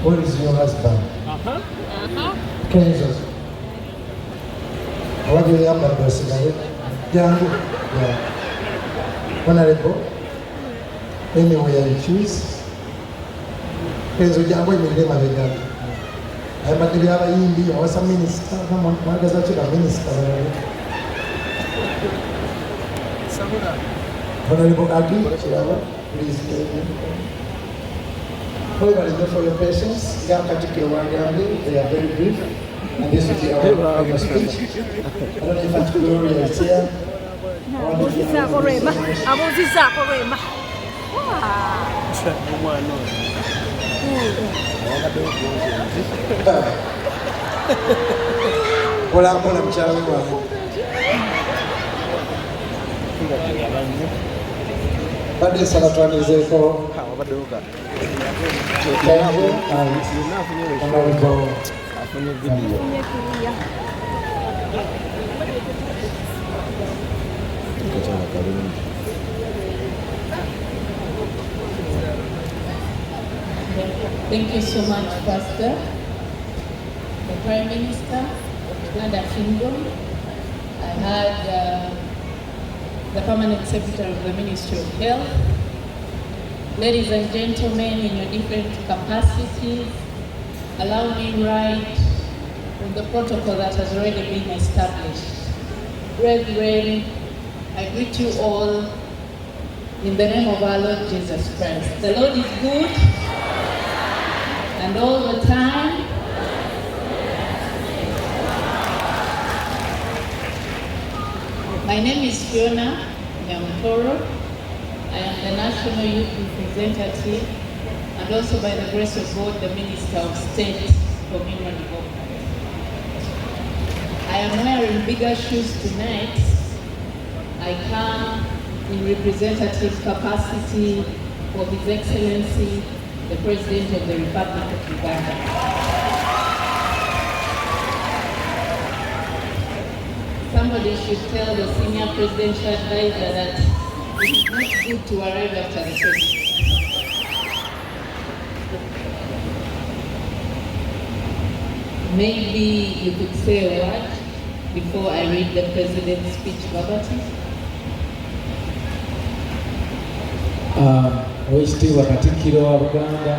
Where is your husband? Kenzo. What do you have that person? Jangu. Yeah. Honorable. Anywhere you choose. Kenzo Jangu in the Rema. I'm a Yindi, I was a minister. I'm a minister. Honorable Adi, please. Everybody go for your patience. They are particular one, they are very brief. And this will be our speech. I don't know if Aunt Gloria is here. Rema. Rema. Hola, hola, mchana wangu. Baada sana tuanze kwa badoka. Thank you so much, Pastor. The Prime Minister, Uganda Kingdom. I had the Permanent Secretary of the Ministry of Health. Ladies and gentlemen, in your different capacities, allow me right on the protocol that has already been established. Brethren, I greet you all in the name of our Lord Jesus Christ. The Lord is good, and all the time. My name is Phiona Nyamutoro. I am the National Youth Representative and also, by the grace of God, the Minister of State for Communal Development. I am wearing bigger shoes tonight. I come in representative capacity of His Excellency, the President of the Republic of Uganda. Somebody should tell the senior presidential advisor that it's not good to arrive after the president. Maybe you could say a word before I read the president's speech verbatim. Oweekitiibwa Katikkiro wa Buganda,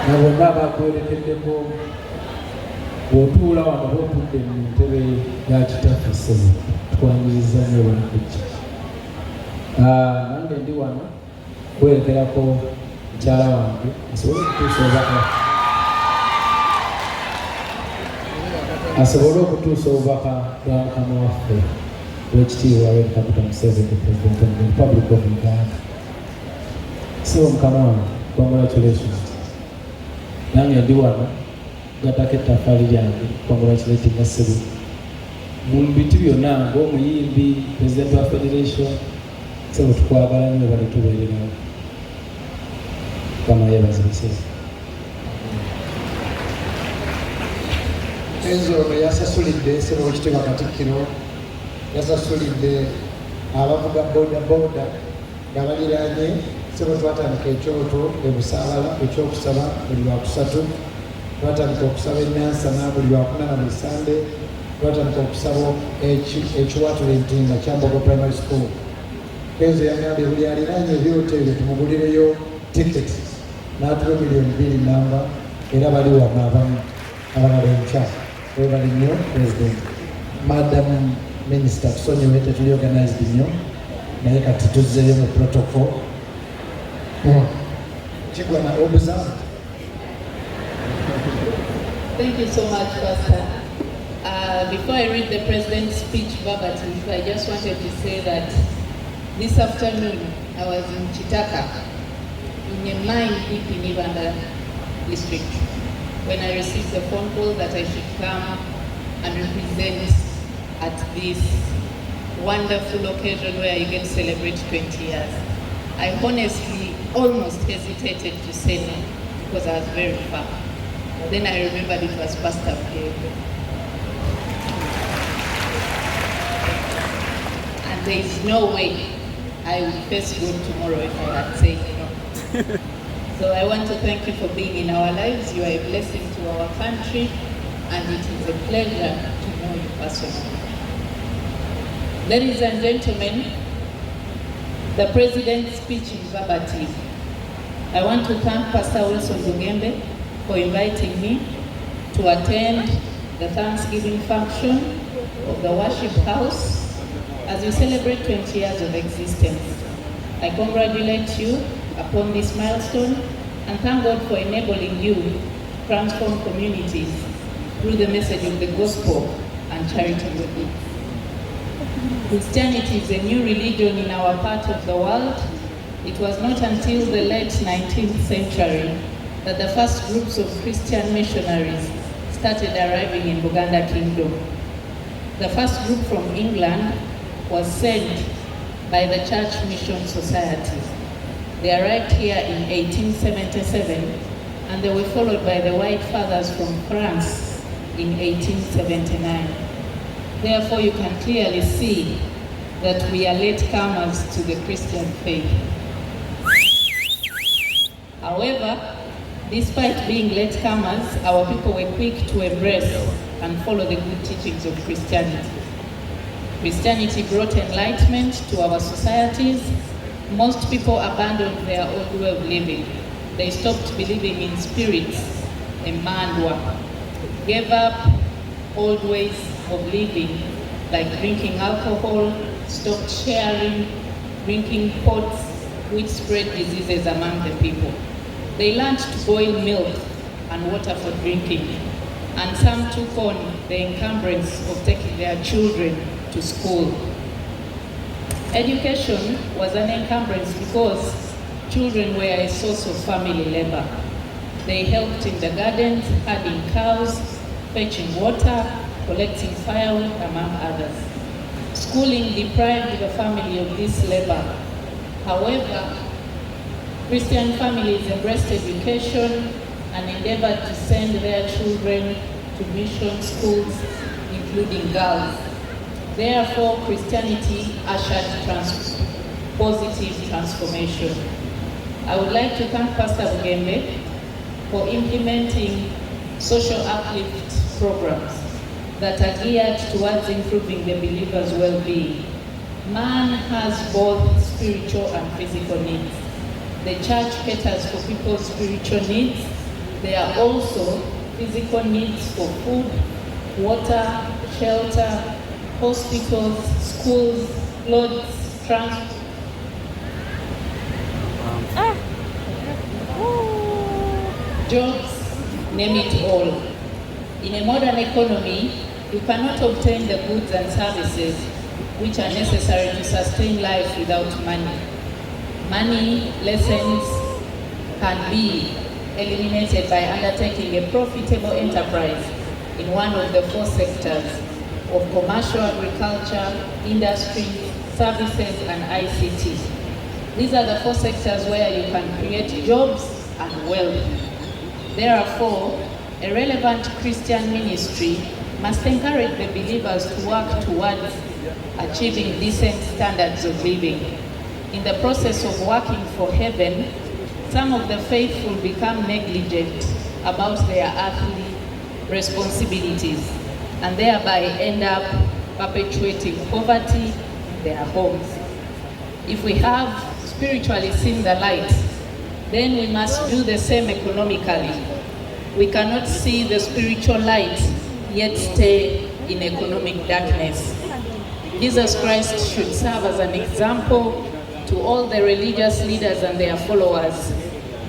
na bonna abakwerekeddeko, bw'otuula wano bw'otudde mu ntebe ya kitaffe ssebo, tukwaniriza nnyo olw'okujja. Nange ndi wano kwerekerako mukyala wange asobole okutuusa obubaka bwa mukama waffe Oweekitiibwa Yoweri Kaguta Museveni, the President of the Republic of Uganda. So mukama wange, congratulations. Nange ndi wano gatako ettaffaali lyange congratulating ssebo mu biti byonna ng'omuyimbi, President wa Federation. Ssebo tukwagala nnyo bali tubeererawo. Mukama yeebaze Museveni. Kenzo ono yasasulidde ssebo Oweekitiibwa Katikkiro, yasasulidde abavuga boda nga baliraanye. Ssebo twatandika ekyoto e Busaabala ekyokusaba buli lwakusatu, twatandika okusaba ennansana buli lwakuna na buli Sande, twatandika okusaba ekiwatula entinga Kyambogo Primary School. Kenzo yagambye buli aliraanye ebyoto ebyo tumugulireyo tiketi, n'atuwa $2,000,000 namba, era bali wano abamu abalala enkya. Bali nnyo President. Madam Minister, tusonyiwe tetuli organized nnyo, naye kati tuzzeeyo mu protocol. Thank you so much, Pastor. Before I read the President's speech verbatim, I just wanted to say that this afternoon I was in Chitaka, in a mine deep in Ivanda district, when I received the phone call that I should come and represent at this wonderful occasion where you can celebrate 20 years. I honestly almost hesitated to say no because I was very far. Then I remembered it was Pastor Bugembe. And there is no way I would face God tomorrow if I had said no. So I want to thank you for being in our lives. You are a blessing to our country, and it is a pleasure to know you personally. Ladies and gentlemen, the President's speech in verbatim. I want to thank Pastor Wilson Bugembe for inviting me to attend the Thanksgiving function of the Worship House as we celebrate 20 years of existence. I congratulate you upon this milestone and thank God for enabling you to transform communities through the message of the gospel and charitable deeds. Christianity is a new religion in our part of the world. It was not until the late 19th century that the first groups of Christian missionaries started arriving in Buganda Kingdom. The first group from England was sent by the Church Mission Society. They arrived here in 1877 and they were followed by the White Fathers from France in 1879. Therefore, you can clearly see that we are latecomers to the Christian faith. However, despite being latecomers, our people were quick to embrace and follow the good teachings of Christianity. Christianity brought enlightenment to our societies. Most people abandoned their old way of living. They stopped believing in spirits and mandwa, gave up old ways of living, like drinking alcohol, stopped sharing, drinking pots, which spread diseases among the people. They learned to boil milk and water for drinking, and some took on the encumbrance of taking their children to school. Education was an encumbrance because children were a source of family labor. They helped in the gardens, herding cows, fetching water, collecting firewood, among others. Schooling deprived the family of this labor. However, Christian families embraced education and endeavored to send their children to mission schools, including girls. Therefore, Christianity ushered positive transformation. I would like to thank Pastor Bugembe for implementing social uplift programs that are geared towards improving the believer's well-being. Man has both spiritual and physical needs. The church caters for people's spiritual needs. There are also physical needs for food, water, shelter, hospitals, schools, clothes, transport. Jobs, name it all. In a modern economy, you cannot obtain the goods and services which are necessary to sustain life without money. Money lessons can be eliminated by undertaking a profitable enterprise in one of the four sectors of commercial, agriculture, industry, services, and ICT. These are the four sectors where you can create jobs and wealth. Therefore, a relevant Christian ministry must encourage the believers to work towards achieving decent standards of living. In the process of working for heaven, some of the faithful become negligent about their earthly responsibilities and thereby end up perpetuating poverty in their homes. If we have spiritually seen the light, then we must do the same economically. We cannot see the spiritual light yet stay in economic darkness. Jesus Christ should serve as an example to all the religious leaders and their followers.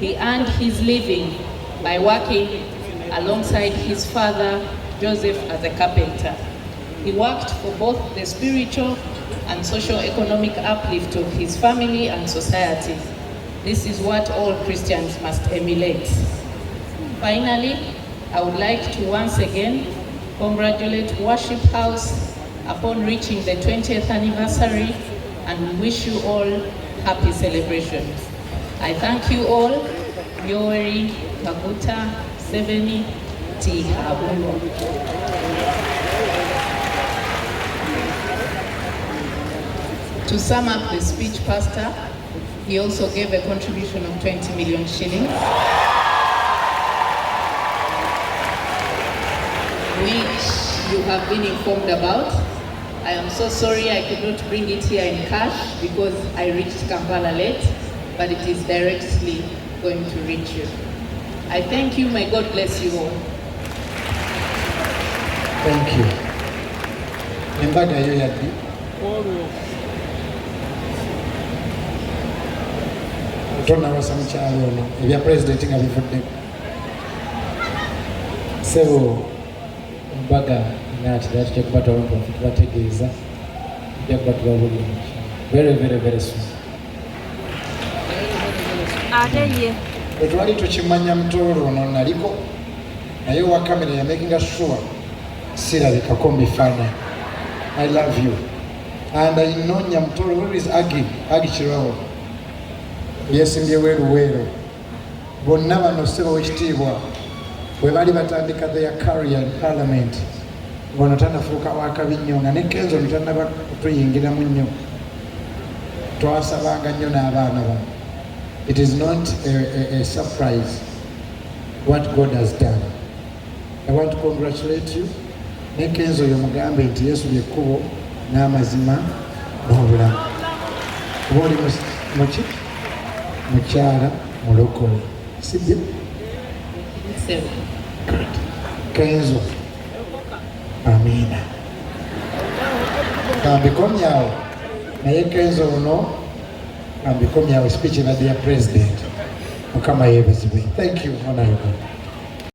He earned his living by working alongside his father, Joseph, as a carpenter. He worked for both the spiritual and socio-economic uplift of his family and society. This is what all Christians must emulate. Finally, I would like to once again congratulate Worship House upon reaching the 20th anniversary and wish you all happy celebrations. I thank you all. Yori, Kaguta, Seveni, Tihabu. To sum up the speech, Pastor, he also gave a contribution of 20 million shillings, which you have been informed about. I am so sorry I could not bring it here in cash because I reached Kampala late, but it is directly going to reach you. I thank you. May God bless you all. Thank you. Embaga yo Eddy. Tonna wasa mukyalo ono ebya president nga bivudde. Sebo embaga ngati tujja kuba abantu bategeeza tujja kuba tubabulira very very very soon. Ate ye. Twali tukimanya Nyamutoro ono naliko naye wa kamera ya making sure sirabikako mu bifaananyi. I love you. And I know Nyamutoro, where is Agi Chirawo? Yesimbye weruweru. Bonna bano ssebo w'ekitiibwa bwe bali batandika their career in parliament. Ngono tanafuuka wakabi nnyo nga ne Kenzo tannaba kutuyingiramu nnyo. Twasabanga nnyo n'abaana bano. It is not a surprise what God has done. I want to congratulate you. Ne Kenzo yo mugambe nti Yesu lyekkubo n'amazima n'obulamu. Kuba oli muki mukyala mulokole sibyo? Kenzo amina. Kambikomyawo naye Kenzo ono kambikomyawo speech na dear president. Mukama yeebazibwe. Thank you, Honorable.